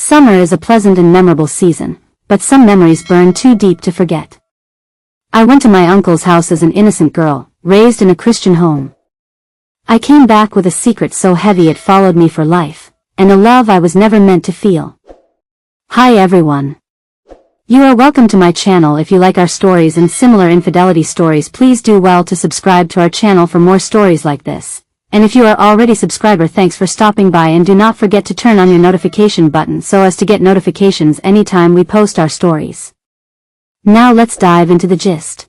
Summer is a pleasant and memorable season, but some memories burn too deep to forget. I went to my uncle's house as an innocent girl, raised in a Christian home. I came back with a secret so heavy it followed me for life, and a love I was never meant to feel. Hi everyone. You are welcome to my channel. If you like our stories and similar infidelity stories, please do well to subscribe to our channel for more stories like this. And if you are already subscriber, thanks for stopping by, and do not forget to turn on your notification button so as to get notifications anytime we post our stories. Now let's dive into the gist.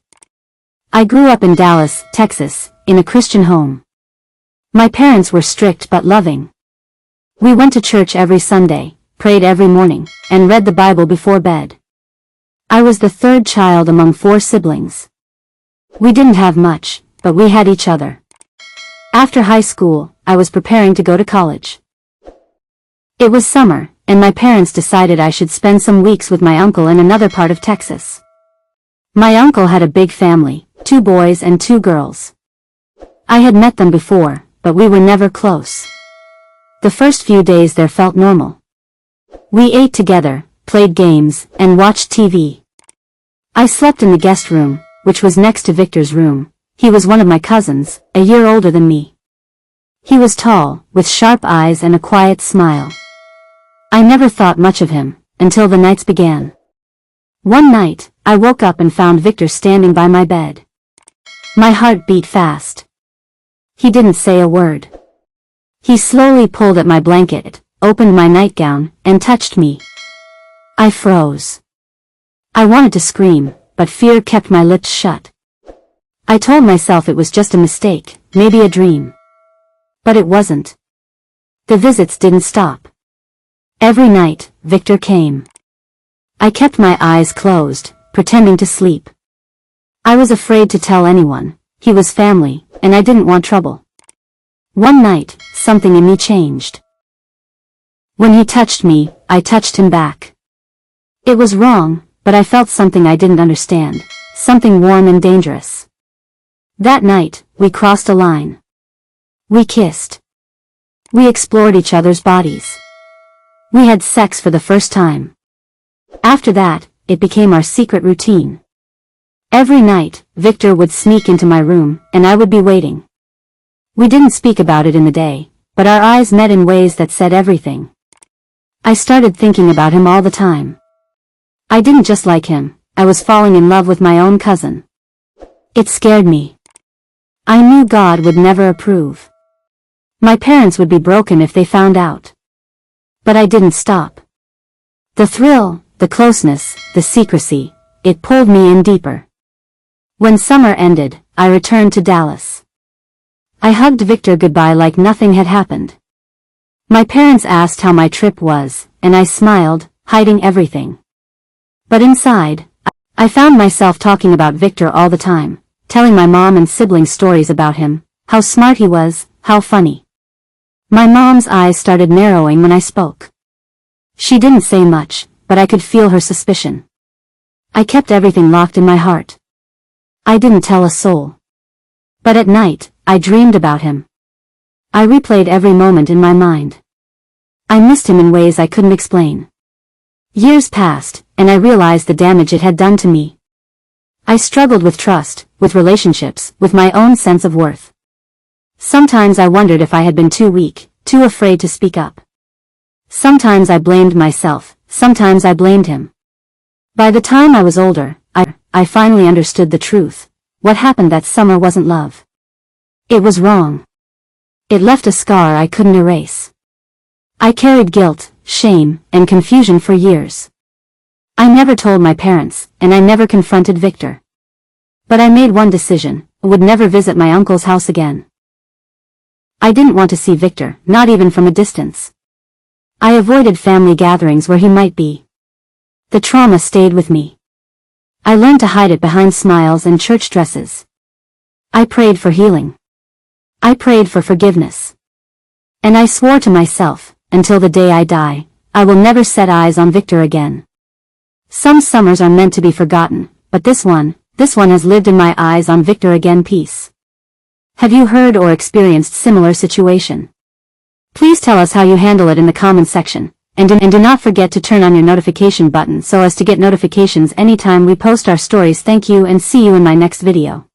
I grew up in Dallas, Texas, in a Christian home. My parents were strict but loving. We went to church every Sunday, prayed every morning, and read the Bible before bed. I was the third child among 4 siblings. We didn't have much, but we had each other. After high school, I was preparing to go to college. It was summer, and my parents decided I should spend some weeks with my uncle in another part of Texas. My uncle had a big family, 2 boys and 2 girls. I had met them before, but we were never close. The first few days there felt normal. We ate together, played games, and watched TV. I slept in the guest room, which was next to Victor's room. He was one of my cousins, a year older than me. He was tall, with sharp eyes and a quiet smile. I never thought much of him, until the nights began. One night, I woke up and found Victor standing by my bed. My heart beat fast. He didn't say a word. He slowly pulled at my blanket, opened my nightgown, and touched me. I froze. I wanted to scream, but fear kept my lips shut. I told myself it was just a mistake, maybe a dream. But it wasn't. The visits didn't stop. Every night, Victor came. I kept my eyes closed, pretending to sleep. I was afraid to tell anyone. He was family, and I didn't want trouble. One night, something in me changed. When he touched me, I touched him back. It was wrong, but I felt something I didn't understand, something warm and dangerous. That night, we crossed a line. We kissed. We explored each other's bodies. We had sex for the first time. After that, it became our secret routine. Every night, Victor would sneak into my room, and I would be waiting. We didn't speak about it in the day, but our eyes met in ways that said everything. I started thinking about him all the time. I didn't just like him, I was falling in love with my own cousin. It scared me. I knew God would never approve. My parents would be broken if they found out. But I didn't stop. The thrill, the closeness, the secrecy, it pulled me in deeper. When summer ended, I returned to Dallas. I hugged Victor goodbye like nothing had happened. My parents asked how my trip was, and I smiled, hiding everything. But inside, I found myself talking about Victor all the time, telling my mom and siblings stories about him, how smart he was, how funny. My mom's eyes started narrowing when I spoke. She didn't say much, but I could feel her suspicion. I kept everything locked in my heart. I didn't tell a soul. But at night, I dreamed about him. I replayed every moment in my mind. I missed him in ways I couldn't explain. Years passed, and I realized the damage it had done to me. I struggled with trust, with relationships, with my own sense of worth. Sometimes I wondered if I had been too weak, too afraid to speak up. Sometimes I blamed myself, sometimes I blamed him. By the time I was older, I finally understood the truth. What happened that summer wasn't love. It was wrong. It left a scar I couldn't erase. I carried guilt, shame, and confusion for years. I never told my parents, and I never confronted Victor. But I made one decision: I would never visit my uncle's house again. I didn't want to see Victor, not even from a distance. I avoided family gatherings where he might be. The trauma stayed with me. I learned to hide it behind smiles and church dresses. I prayed for healing. I prayed for forgiveness. And I swore to myself, until the day I die, I will never set eyes on Victor again. Some summers are meant to be forgotten, but this one has lived in my eyes on Victor again. Peace. Have you heard or experienced similar situation? Please tell us how you handle it in the comment section, And do not forget to turn on your notification button so as to get notifications anytime we post our stories. Thank you and see you in my next video.